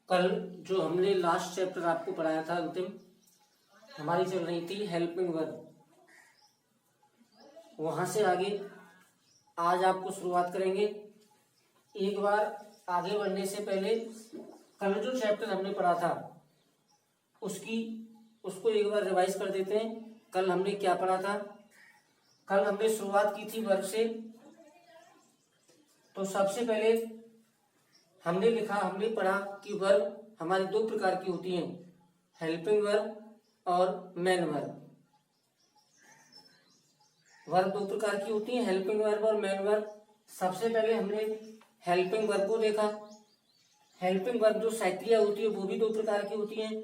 कल जो हमने लास्ट चैप्टर आपको पढ़ाया था अंतिम, हमारी चल रही थी हेल्पिंग वर्ब। वहां से आगे आज आपको शुरुआत करेंगे। एक बार आगे बढ़ने से पहले कल जो चैप्टर हमने पढ़ा था उसको एक बार रिवाइज कर देते हैं। कल हमने क्या पढ़ा था? कल हमने शुरुआत की थी वर्ब से। तो सबसे पहले हमने पढ़ा कि वर्ब हमारी दो प्रकार की होती हैं, हेल्पिंग वर्ब और मेन वर्ब। वर्ब दो प्रकार की होती हैं, हेल्पिंग वर्ब और मेन वर्ब। सबसे पहले हमने हेल्पिंग वर्ब को देखा। हेल्पिंग वर्ब जो साइक्लिया होती है वो भी दो प्रकार की होती हैं।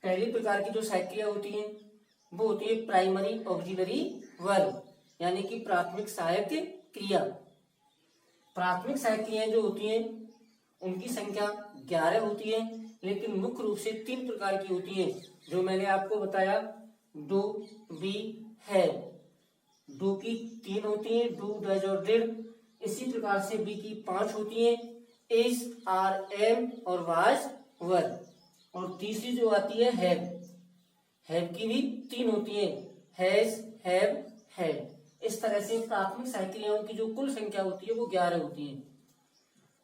पहली प्रकार की जो साइक्लिया होती हैं वो होती है प्राइमरी ऑक्सिलरी वर्ब, यानी कि प्राथमिक सहायक क्रिया। प्राथमिक सहायक क्रियाएं जो होती हैं उनकी संख्या 11 होती है, लेकिन मुख्य रूप से 3 प्रकार की होती हैं, जो मैंने आपको बताया। डू, बी, है। डू की 3 होती हैं, डू, डज और डिड। इसी प्रकार से बी की 5 होती हैं, इज, आर, एम और वाज, वर। और तीसरी जो आती है हैव की भी 3 होती हैं, हैज, हैव, हैड। इस तरह से प्राथमिक सहायक क्रियाओं की जो कुल संख्या होती है वो 11 होती है।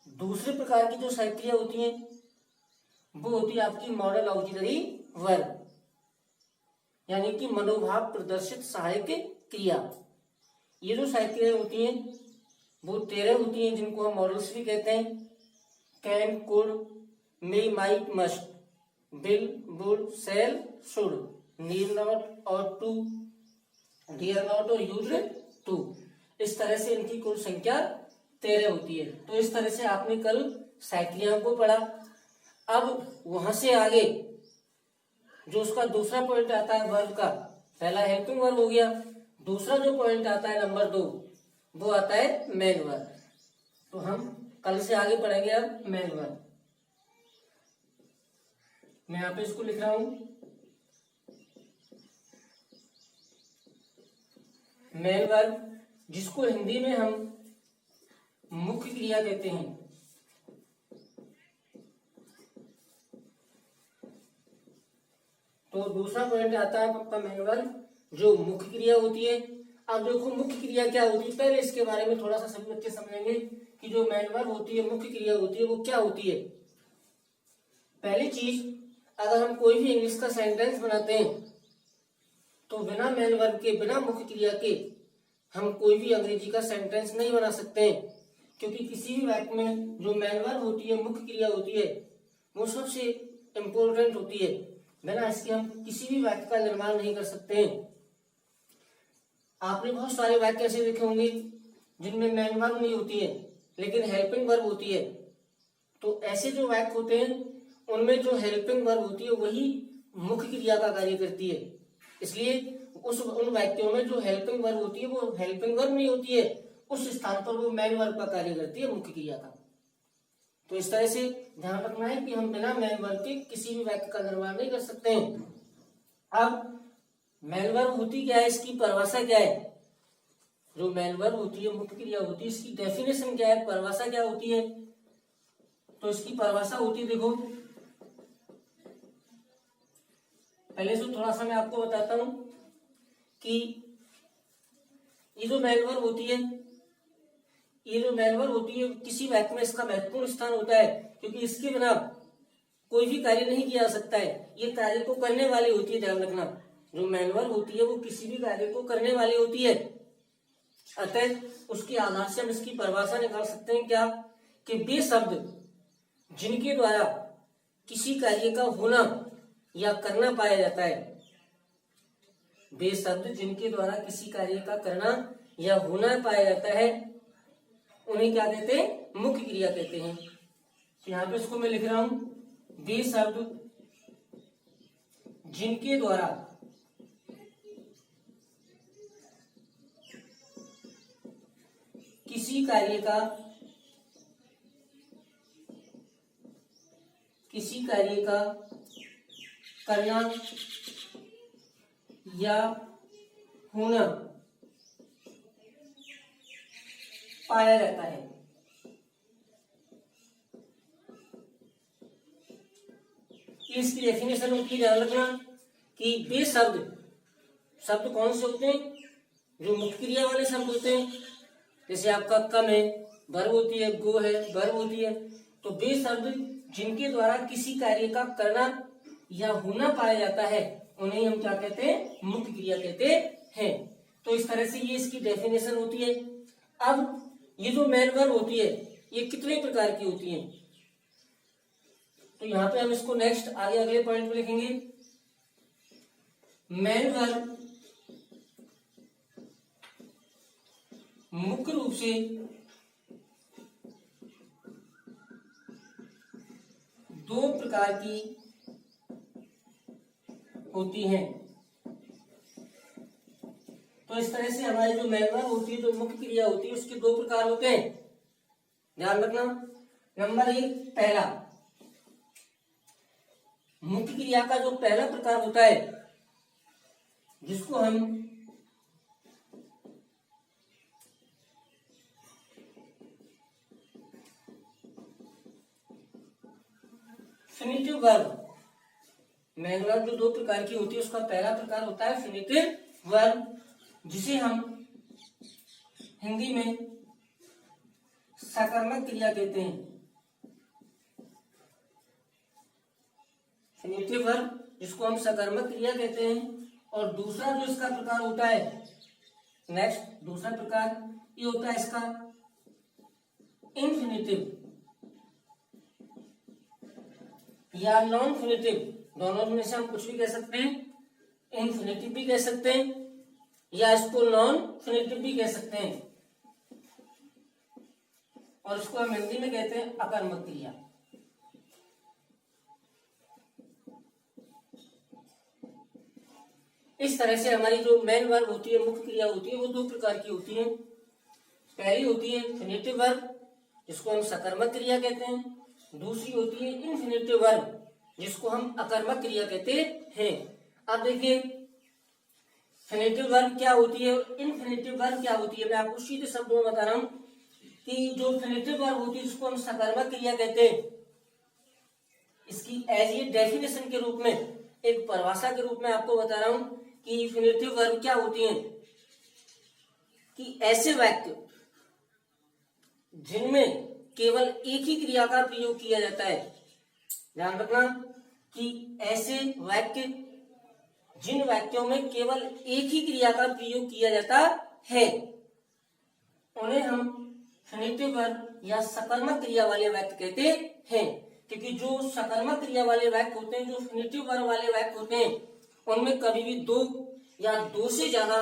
दूसरे प्रकार की जो सहायक क्रिया होती है वो होती है आपकी मॉडल ऑक्सिलरी वर्ब, यानी कि मनोभाव प्रदर्शित सहायक क्रिया। ये जो सहायक क्रियाएं होती हैं वो 13 होती हैं, जिनको हम मॉडल्स भी कहते हैं। Can, could, may, might, must, will, would, shall, should, need not और टू, डियर नॉट और यूज टू। इस तरह से इनकी कुल संख्या 13 होती है। तो इस तरह से आपने कल सहायक क्रियाओं को पढ़ा। अब वहां से आगे जो उसका दूसरा पॉइंट आता है वर्ब का, पहला हेल्पिंग वर्ब हो गया, दूसरा जो पॉइंट आता है नंबर 2 वो आता है मेन वर्ब। तो हम कल से आगे पढ़ेंगे अब मेन वर्ब। मैं यहाँ पे इसको लिख रहा हूं, मेन वर्ब, जिसको हिंदी में हम मुख्य क्रिया कहते हैं। तो दूसरा पॉइंट आता है आपका मेन वर्ब, जो मुख्य क्रिया होती है। अब देखो मुख्य क्रिया क्या होती है, पहले इसके बारे में थोड़ा सा सभी बच्चे समझेंगे कि जो मेन वर्ब होती है, मुख्य क्रिया होती है, वो क्या होती है। पहली चीज, अगर हम कोई भी इंग्लिश का सेंटेंस बनाते हैं तो बिना मेन वर्ब के, बिना मुख्य क्रिया के हम कोई भी अंग्रेजी का सेंटेंस नहीं बना सकते हैं, क्योंकि किसी भी वाक्य में जो मेन वर्ब होती है, मुख्य क्रिया होती है, वो सबसे इंपॉर्टेंट होती है। बिना इसके हम किसी भी वाक्य का निर्माण नहीं कर सकते हैं। आपने बहुत सारे वाक्य ऐसे देखे होंगे जिनमें मेन वर्ब नहीं होती है लेकिन हेल्पिंग वर्ब होती है। तो ऐसे जो वाक्य होते हैं उनमें जो हेल्पिंग वर्ब होती है वही मुख्य क्रिया का कार्य करती है। इसलिए उन वाक्यों में जो हेल्पिंग वर्ब होती है वो हेल्पिंग वर्ब नहीं होती है, उस स्थान पर वो मेन वर्ब का कार्य करती है, मुख्य क्रिया का। तो इस तरह से ध्यान रखना है कि हम बिना मेन वर्ब के किसी भी वाक्य का निर्माण नहीं कर सकते हैं। अब मेन वर्ब होती क्या है, इसकी परिभाषा क्या है? जो मेन वर्ब होती है, मुख्य क्रिया होती है, इसकी डेफिनेशन क्या है, परिभाषा क्या होती है? तो इसकी परिभाषा होती है, देखो पहले से थोड़ा सा मैं आपको बताता हूं कि ये जो मेन वर्ब होती है, किसी वाक्य में इसका महत्वपूर्ण स्थान होता है, क्योंकि इसके बिना कोई भी कार्य नहीं किया जा सकता है। ये कार्य को करने वाली होती है, ध्यान रखना। जो मेन वर्ब होती है वो किसी भी कार्य को करने वाली होती है। अतः उसके आधार से हम इसकी परिभाषा निकाल सकते हैं क्या, कि वे शब्द जिनके द्वारा किसी कार्य का होना या करना पाया जाता है, वे शब्द जिनके द्वारा किसी कार्य का करना या होना पाया जाता है, उन्हें क्या कहते हैं, मुख्य क्रिया कहते हैं। तो यहां पे इसको मैं लिख रहा हूं, वे शब्द जिनके द्वारा किसी कार्य का करना या होना पाया जाता है। ये इसकी डेफिनेशन होती है, ध्यान रखना कि वे शब्द कौन से होते हैं, जो मुख्य क्रिया वाले शब्द होते हैं, जैसे आपका कम है वर्ब होती है, गो है वर्ब होती है। तो वे शब्द जिनके द्वारा किसी कार्य का करना या होना पाया जाता है उन्हें हम क्या कहते हैं, मुख्य क्रिया कहते हैं। तो इस तरह से ये इसकी डेफिनेशन होती है। अब ये जो मेन वर्ब होती है ये कितने प्रकार की होती है, तो यहाँ पे हम इसको नेक्स्ट आगे अगले पॉइंट में लिखेंगे। मेन वर्ब मुख्य रूप से दो प्रकार की होती हैं। तो इस तरह से हमारी जो मेन वर्ब होती है, जो मुख्य क्रिया होती है, उसके दो प्रकार होते हैं, ध्यान रखना। नंबर 1, पहला मुख्य क्रिया का जो पहला प्रकार होता है जिसको हम फिनिटिव वर्ब, मेन वर्ब जो दो प्रकार की होती है उसका पहला प्रकार होता है फिनिटिव वर्ब, जिसे हम हिंदी में सकर्मक क्रिया कहते हैं। फिनिटिव वर्ब जिसको हम सकर्मक क्रिया कहते हैं। और दूसरा जो इसका प्रकार होता है, नेक्स्ट दूसरा प्रकार ये होता है इसका इनफिनिटिव या नॉन फिनिटिव। दोनों में से हम कुछ भी कह सकते हैं, इनफिनिटिव भी कह सकते हैं या इसको नॉन फिनिटिव भी कह सकते हैं, और इसको हम हिंदी में कहते हैं अकर्मक क्रिया। इस तरह से हमारी जो मेन वर्ब होती है, मुख्य क्रिया होती है, वो दो प्रकार की होती है। पहली होती है फिनिटिव वर्ब जिसको हम सकर्मक क्रिया कहते हैं, दूसरी होती है इनफिनिटिव वर्ब जिसको हम अकर्मक क्रिया कहते हैं। अब देखिए फिनिटिव वर्ब क्या होती है और इनफिनिटिव वर्ब क्या होती है, मैं आपको सीधे शब्दों में बता रहा हूं कि जो फिनिटिव वर्ब होती है जिसको हम सकर्मक क्रिया कहते हैं, इसकी एज ए डेफिनेशन के रूप में, एक परिभाषा के रूप में आपको बता रहा हूं कि फिनिटिव वर्ब क्या होती हैं, कि ऐसे वाक्य जिनमें केवल एक ही क्रिया का प्रयोग किया जाता है। ध्यान रखना कि ऐसे वाक्य जिन वाक्यों में केवल एक ही क्रिया का प्रयोग किया जाता है उन्हें हम फिनिटिव वर्ब या सकर्मक क्रिया वाले वाक्य कहते हैं। क्योंकि जो सकर्मक क्रिया वाले वाक्य होते हैं, जो फिनिटिव वर्ब वाले वाक्य होते हैं, उनमें कभी भी दो या दो से ज्यादा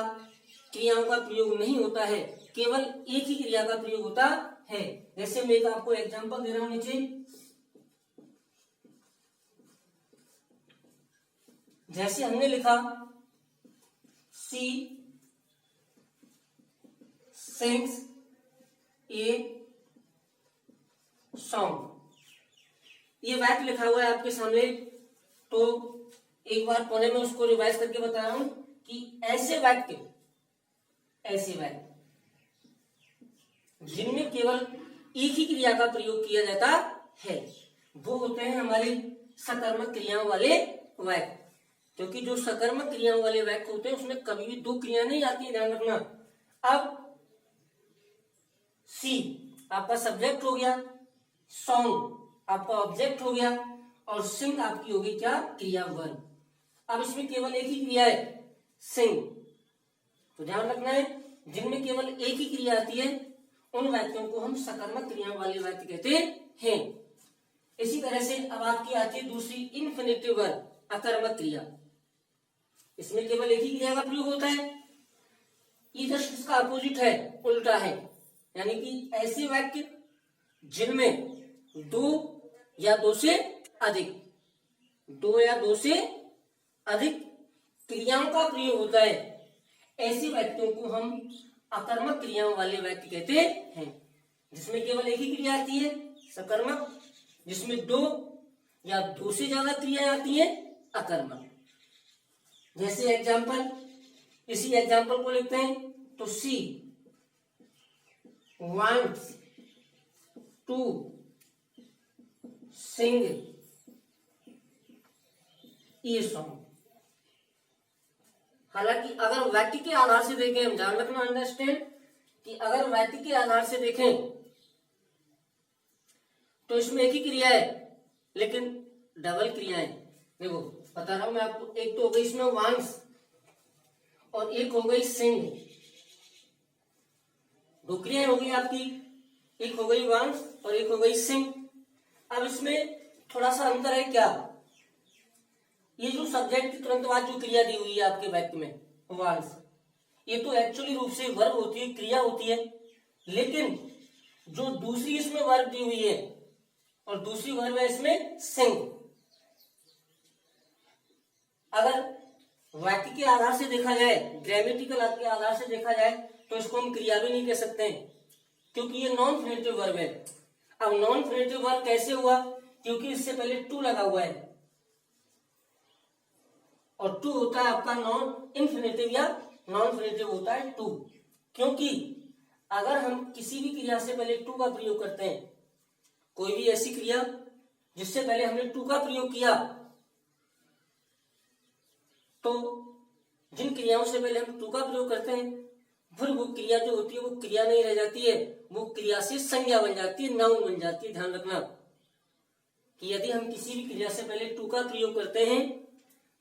क्रियाओं का प्रयोग नहीं होता है, केवल एक ही क्रिया का प्रयोग होता है। जैसे मैं एक आपको एग्जांपल दे रहा हूं नीचे, जैसे हमने लिखा सी सिंग्स ए सॉन्ग, ये वाक्य लिखा हुआ है आपके सामने। तो एक बार पुनः मैं उसको रिवाइज करके बता रहा हूं कि ऐसे वाक्य जिनमें केवल एक ही क्रिया का प्रयोग किया जाता है वो होते हैं हमारे सकर्मक क्रियाओं वाले वाक्य। क्योंकि जो सकर्मक क्रियाओं वाले वाक्य होते हैं उसमें कभी भी दो क्रिया नहीं आती है, ध्यान रखना। अब सी आपका सब्जेक्ट हो गया, सॉन्ग आपका ऑब्जेक्ट हो गया, और सिंग आपकी होगी क्या, क्रिया वर्ब। अब इसमें केवल एक ही क्रिया है, सिंग। तो ध्यान रखना है जिनमें केवल एक ही क्रिया आती है उन वाक्यों को हम सकर्मक क्रियाओं वाले वाक्य कहते हैं। इसी तरह से अब आपकी आती है दूसरी इनफिनिटिव वर्ब, अकर्मक क्रिया। इसमें केवल एक ही क्रिया का प्रयोग होता है, ये जस्ट इसका अपोजिट है, उल्टा है। यानी कि ऐसे वाक्य जिनमें दो या दो से अधिक क्रियाओं का प्रयोग होता है, ऐसे वाक्यों को हम अकर्मक क्रियाओं वाले वाक्य कहते हैं। जिसमें केवल एक ही क्रिया आती है, सकर्मक। जिसमें दो या दो से ज्यादा क्रियाएं आती हैं, अकर्मक। जैसे एग्जाम्पल, इसी एग्जाम्पल को लिखते हैं तो she wants to sing a song. हालांकि अगर वाक्य के आधार से देखें, हम ध्यान रखना अंडरस्टैंड कि अगर वाक्य के आधार से देखें तो इसमें एक ही क्रिया है लेकिन डबल क्रिया है। देखो बता रहा हूं मैं आपको, एक तो हो गई इसमें वांस और एक हो गई सिंग। दो क्रियाएं हो गई आपकी, एक हो गई वांस और एक हो गई सिंग। अब इसमें थोड़ा सा अंतर है क्या, ये जो सब्जेक्ट के तुरंत बाद जो क्रिया दी हुई है आपके वाक्य में वांस, ये तो एक्चुअली रूप से वर्ब होती है, क्रिया होती है। लेकिन जो दूसरी इसमें वर्ब दी हुई है और दूसरी वर्ब है इसमें सिंग। अगर वाक्य के आधार से देखा जाए, ग्रामेटिकल के आधार से देखा जाए तो इसको हम क्रिया भी नहीं कह सकते क्योंकि ये नॉन फेनेटिव वर्ब है। अब नॉन फेनेटिव वर्ब कैसे हुआ, क्योंकि इससे पहले टू लगा हुआ है और टू होता है आपका नॉन इनफिनिटिव या नॉन फेनेटिव होता है टू। क्योंकि अगर हम किसी भी क्रिया से पहले टू का प्रयोग करते हैं, कोई भी ऐसी क्रिया जिससे पहले हमने टू का प्रयोग किया, तो जिन क्रियाओं से पहले हम टू का प्रयोग करते हैं फिर वो क्रिया जो होती है वो क्रिया नहीं रह जाती है, वो क्रिया से संज्ञा बन जाती है, नाउन बन जाती है। ध्यान रखना कि यदि हम किसी भी क्रिया से पहले टू का प्रयोग करते हैं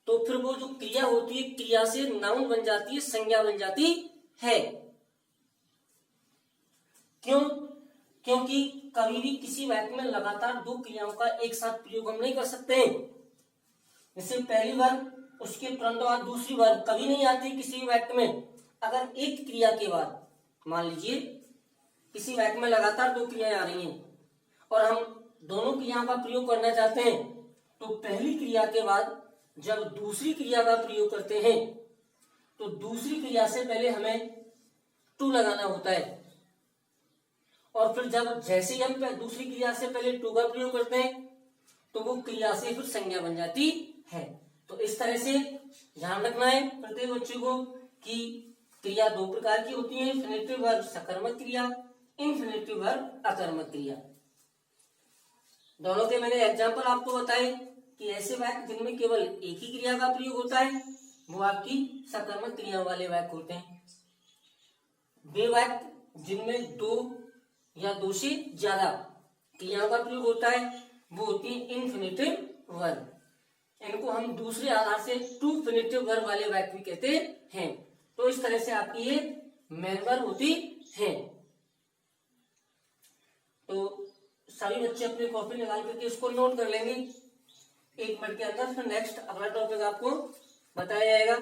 तो फिर वो जो क्रिया होती है क्रिया से नाउन बन जाती है, संज्ञा बन जाती है। क्यों? क्योंकि कभी भी किसी वाक्य में लगातार दो क्रियाओं का एक साथ प्रयोग हम नहीं कर सकते हैं। जैसे पहली वर्ब उसके तुरंत बाद दूसरी वर्ब कभी नहीं आती किसी भी वाक्य में। अगर एक क्रिया के बाद, मान लीजिए किसी वाक्य में लगातार दो क्रियाएं आ रही हैं और हम दोनों क्रियाओं का प्रयोग करना चाहते हैं, तो पहली क्रिया के बाद जब दूसरी क्रिया का प्रयोग करते हैं तो दूसरी क्रिया से पहले हमें टू लगाना होता है और फिर जब जैसे ही हम दूसरी क्रिया से पहले टू का प्रयोग करते हैं तो वो क्रिया से फिर संज्ञा बन जाती है। तो इस तरह से ध्यान रखना है प्रत्येक बच्चे को कि क्रिया दो प्रकार की होती है, इन्फिनेटिव वर्ब सकर्मक क्रिया, इन्फिनेटिव वर्ब अकर्मक क्रिया। दोनों के मैंने एग्जाम्पल आपको बताए कि ऐसे वाक्य जिनमें केवल एक ही क्रिया का प्रयोग होता है वो आपकी सकर्मक क्रिया वाले वाक्य होते हैं। वे वाक्य जिनमें दो या दो से ज्यादा क्रियाओं का प्रयोग होता है वो होती है इन्फिनेटिव वर्ब। इनको हम दूसरे आधार से टू फिनिटिव वर्ब वाले वाक्य भी कहते हैं। तो इस तरह से आपकी ये मेन वर्ब होती है। तो सभी बच्चे अपनी कॉपी निकाल करके इसको नोट कर लेंगे 1 मिनट के अंदर। फिर नेक्स्ट अगला टॉपिक आपको बताया जाएगा।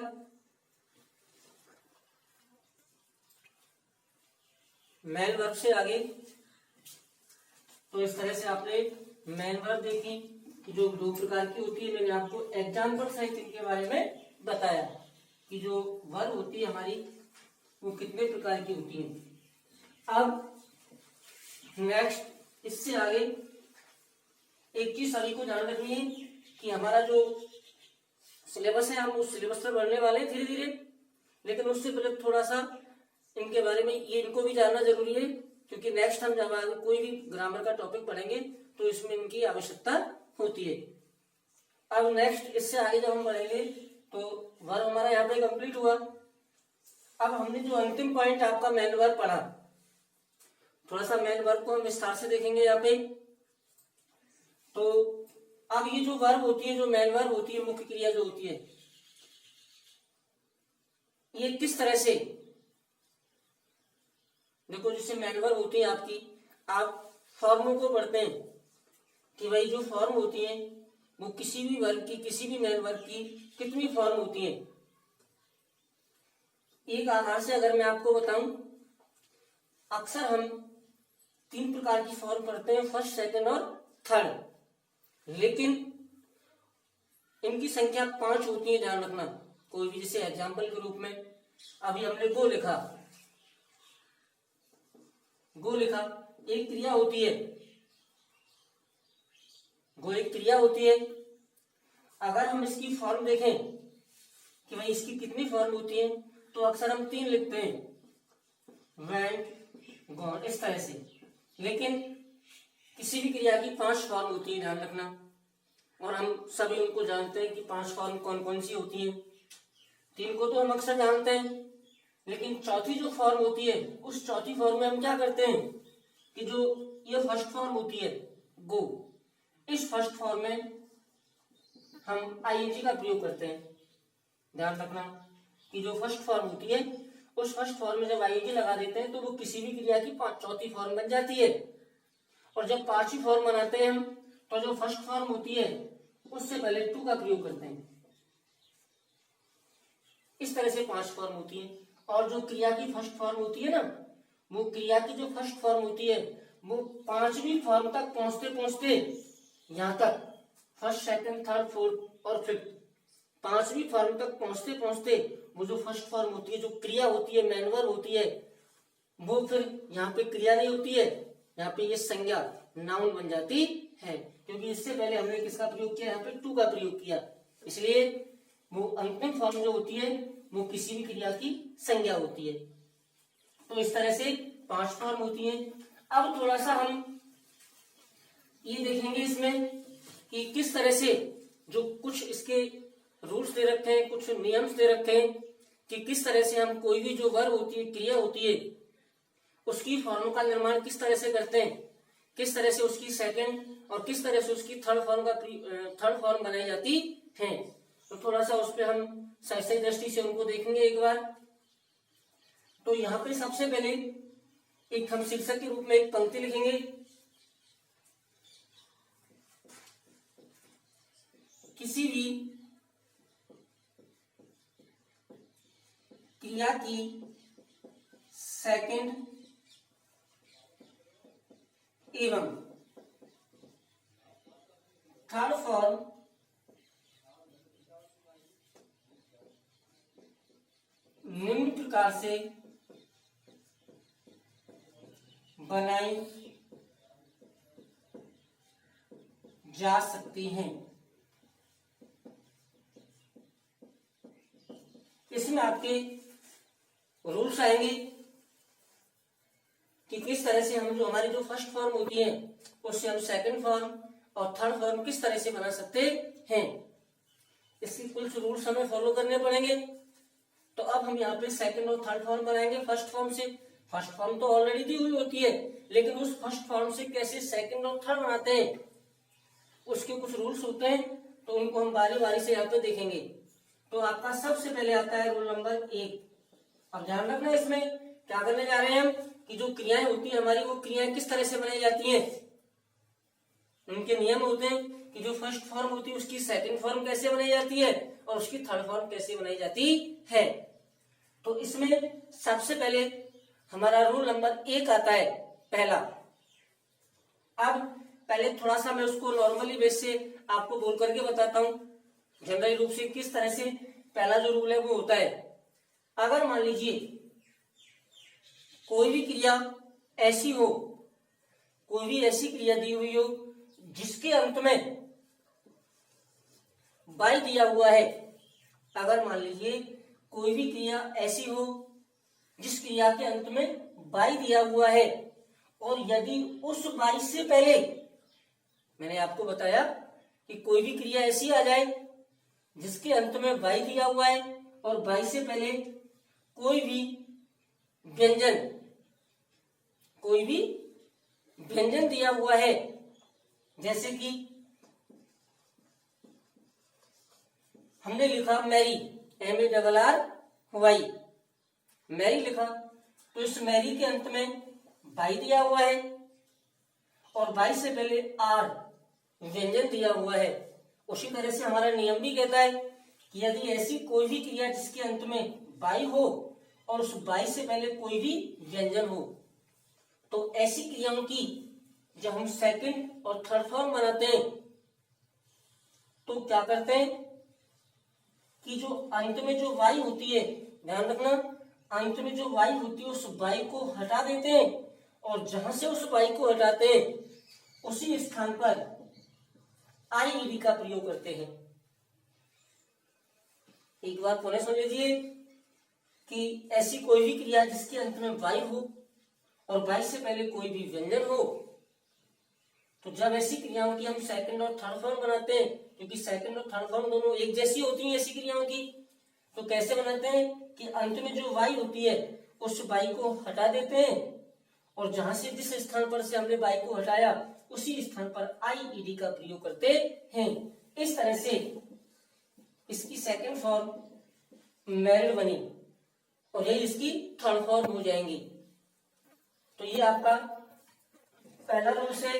मेन वर्ब से आगे तो इस तरह से आपने मेन वर्ब देखी कि जो दो प्रकार की होती है। मैंने आपको एग्जाम्पल सहित इनके बारे में बताया कि जो वर्ब होती है हमारी वो कितने प्रकार की होती है। अब नेक्स्ट इससे आगे एक चीज सभी को ध्यान रखनी है कि हमारा जो सिलेबस है हम उस सिलेबस पर बढ़ने वाले हैं धीरे धीरे, लेकिन उससे पहले थोड़ा सा इनके बारे में ये इनको भी जानना जरूरी है क्योंकि नेक्स्ट हम जब कोई भी ग्रामर का टॉपिक पढ़ेंगे तो इसमें इनकी आवश्यकता होती है। अब नेक्स्ट इससे आगे जब हम बढ़ेंगे तो वर्ब हमारा यहाँ पे कंप्लीट हुआ। अब हमने जो अंतिम पॉइंट आपका मेन वर्ब पढ़ा, थोड़ा सा मेन वर्ब को हम विस्तार से देखेंगे यहाँ पे। तो अब ये जो वर्ब होती है, जो मेन वर्ब होती है, मुख्य क्रिया जो होती है, ये किस तरह से, देखो जैसे मेन वर्ब होती है आपकी, आप फॉर्मों को पढ़ते हैं कि भाई जो फॉर्म होती है वो किसी भी वर्ब की, किसी भी मेन वर्ब की कितनी फॉर्म होती है। एक आधार से अगर मैं आपको बताऊं, अक्सर हम 3 प्रकार की फॉर्म पढ़ते हैं, फर्स्ट, सेकंड और थर्ड, लेकिन इनकी संख्या 5 होती है। ध्यान रखना कोई भी, जैसे एग्जाम्पल के रूप में अभी हमने गो लिखा, गो लिखा एक क्रिया होती है, गो एक क्रिया होती है। अगर हम इसकी फॉर्म देखें कि भाई इसकी कितनी फॉर्म होती है तो अक्सर हम 3 लिखते हैं, वेंट, गॉन, इस तरह से। लेकिन किसी भी क्रिया की 5 फॉर्म होती है, ध्यान रखना। और हम सभी उनको जानते हैं कि 5 फॉर्म कौन कौन सी होती हैं। 3 को तो हम अक्सर जानते हैं, लेकिन चौथी जो फॉर्म होती है उस चौथी फॉर्म में हम क्या करते हैं कि जो ये फर्स्ट फॉर्म होती है गो, इस फर्स्ट फॉर्म में हम आईएनजी का प्रयोग करते हैं। ध्यान रखना कि जो फर्स्ट फॉर्म होती है उस फर्स्ट फॉर्म में जब आईएनजी लगा देते हैं तो वो किसी भी क्रिया की चौथी फॉर्म बन जाती है। और जब पांचवी फॉर्म बनाते हैं हम तो जो फर्स्ट फॉर्म होती है उससे पहले टू का प्रयोग करते हैं। इस तरह से 5 फॉर्म होती है। और जो क्रिया की फर्स्ट फॉर्म होती है ना, वो क्रिया की जो फर्स्ट फॉर्म होती है वो 5वीं फॉर्म तक पहुंचते पहुंचते यहां तक फर्स्ट, सेकंड, थर्ड, फोर्थ और फिफ्थ 5वीं फॉर्म तक पहुंचते पहुंचते वो जो फर्स्ट फॉर्म होती है, जो क्रिया होती है, मेन वर्ब होती है, वो फिर यहाँ पे क्रिया नहीं होती है, यहाँ पे ये संज्ञा नाउन बन जाती है। क्योंकि इससे पहले हमने किसका प्रयोग किया, यहाँ पे टू का प्रयोग किया, इसलिए वो अंतिम फॉर्म जो होती है वो किसी भी क्रिया की संज्ञा होती है। तो इस तरह से 5 फॉर्म होती है। अब थोड़ा सा हम ये देखेंगे इसमें कि किस तरह से जो कुछ इसके रूल्स दे रखे हैं, कुछ नियम्स दे रखे हैं कि किस तरह से हम कोई भी जो वर्ब होती है, क्रिया होती है, उसकी फॉर्म का निर्माण किस तरह से करते हैं, किस तरह से उसकी सेकंड और किस तरह से उसकी थर्ड फॉर्म बनाई जाती है। तो थोड़ा सा उस पर हम सही दृष्टि से उनको देखेंगे एक बार। तो यहाँ पे सबसे पहले एक हम शीर्षक के रूप में एक पंक्ति लिखेंगे, किसी भी क्रिया की सेकंड एवं थर्ड फॉर्म निम्न प्रकार से बनाई जा सकती हैं। इसमें आपके रूल्स आएंगे कि किस तरह से हम जो हमारी जो फर्स्ट फॉर्म होती है उससे हम सेकंड फॉर्म और थर्ड फॉर्म किस तरह से बना सकते हैं। इसके कुछ रूल्स हमें फॉलो करने पड़ेंगे। तो अब हम यहाँ पे सेकंड और थर्ड फॉर्म बनाएंगे फर्स्ट फॉर्म से। फर्स्ट फॉर्म तो ऑलरेडी दी हुई होती है, लेकिन उस फर्स्ट फॉर्म से कैसे सेकंड और थर्ड बनाते हैं उसके कुछ रूल्स होते हैं, तो उनको हम बारी बारी से यहाँ पे देखेंगे। तो आपका सबसे पहले आता है रूल नंबर 1। अब ध्यान रखना इसमें क्या करने जा रहे हैं हम कि जो क्रियाएं होती है हमारी, वो क्रियाएं किस तरह से बनाई जाती हैं। उनके नियम होते हैं कि जो फर्स्ट फॉर्म होती है उसकी सेकंड फॉर्म कैसे बनाई जाती है और उसकी थर्ड फॉर्म कैसे बनाई जाती है। तो इसमें सबसे पहले हमारा रूल नंबर 1 आता है पहला। अब पहले थोड़ा सा मैं उसको नॉर्मली बेस से आपको बोल करके बताता हूं जनरली रूप से किस तरह से पहला जो रूल है वो होता है। अगर मान लीजिए कोई भी क्रिया ऐसी हो, कोई भी ऐसी क्रिया दी हुई हो जिसके अंत में बाई दिया हुआ है, अगर मान लीजिए कोई भी क्रिया ऐसी हो जिस क्रिया के अंत में बाई दिया हुआ है और यदि उस बाई से पहले, मैंने आपको बताया कि कोई भी क्रिया ऐसी आ जाए जिसके अंत में बाई दिया हुआ है और बाई से पहले कोई भी व्यंजन दिया हुआ है, जैसे कि हमने लिखा मैरी, MARRY, मैरी लिखा, तो इस मैरी के अंत में बाई दिया हुआ है और बाई से पहले आर व्यंजन दिया हुआ है। उसी तरह से हमारा नियम भी कहता है कि यदि ऐसी कोई भी क्रिया जिसके अंत में बाई हो और उस बाई से पहले कोई भी व्यंजन हो, तो ऐसी क्रियाओं की जब हम सेकंड और थर्ड फॉर्म बनाते हैं तो क्या करते हैं कि जो अंत में जो वाई होती है, ध्यान रखना, अंत में जो वाई होती है उस वाई को हटा देते हैं और जहां से उस वाई को हटाते हैं उसी स्थान पर IED का प्रयोग करते हैं। एक बार पुनः सुन लीजिए कि ऐसी कोई भी क्रिया जिसके अंत में वाई हो और वाई से पहले कोई भी व्यंजन हो, तो जब ऐसी क्रियाओं की हम सेकंड और थर्ड फॉर्म बनाते हैं क्योंकि सेकंड और थर्ड फॉर्म दोनों एक जैसी होती हैं ऐसी क्रियाओं की। तो कैसे बनाते हैं कि अंत में जो वाई होती है उस वाई को हटा देते हैं और जहां से जिस स्थान पर से हमने वाई को हटाया उसी स्थान पर आईईडी का प्रयोग करते हैं। इस तरह से इसकी सेकंड फॉर्म मैरिड बनी और यही इसकी थर्ड फॉर्म हो जाएंगी। तो ये आपका पहला रूल्स है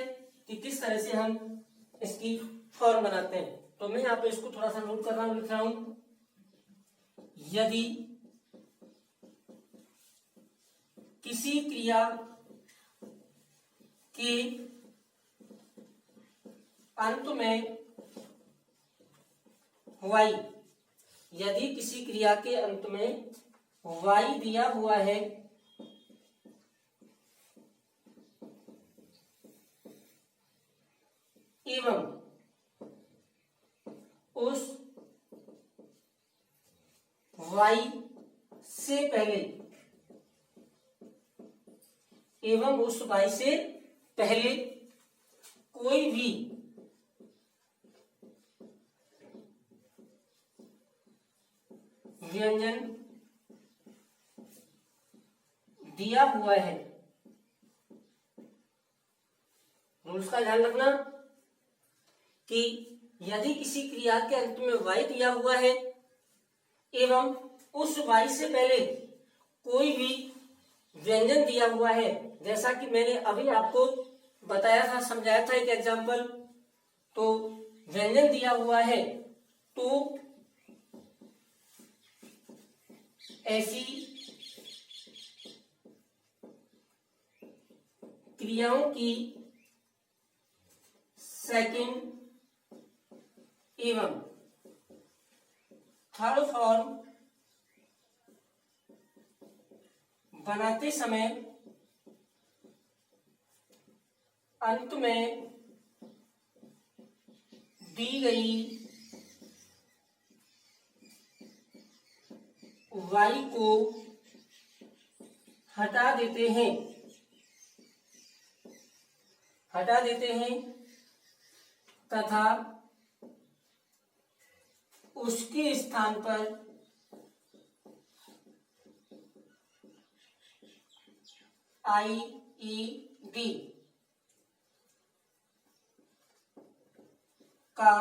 कि किस तरह से हम इसकी फॉर्म बनाते हैं। तो मैं यहाँ पे इसको थोड़ा सा नोट कर रहा हूं, लिख रहा हूं। यदि किसी क्रिया के अंत में वाई, यदि किसी क्रिया के अंत में वाई दिया हुआ है एवं उस वाई से पहले कोई भी व्यंजन दिया हुआ है। रूल्स का ध्यान रखना कि यदि किसी क्रिया के अंत में वाई दिया हुआ है एवं उस वाई से पहले कोई भी व्यंजन दिया हुआ है, जैसा कि मैंने अभी आपको बताया था, समझाया था एक एग्जांपल। तो व्यंजन दिया हुआ है तो ऐसी क्रियाओं की सेकंड एवं थर्ड फॉर्म बनाते समय अंत में दी गई वाई को हटा देते हैं तथा उसके स्थान पर आईईडी का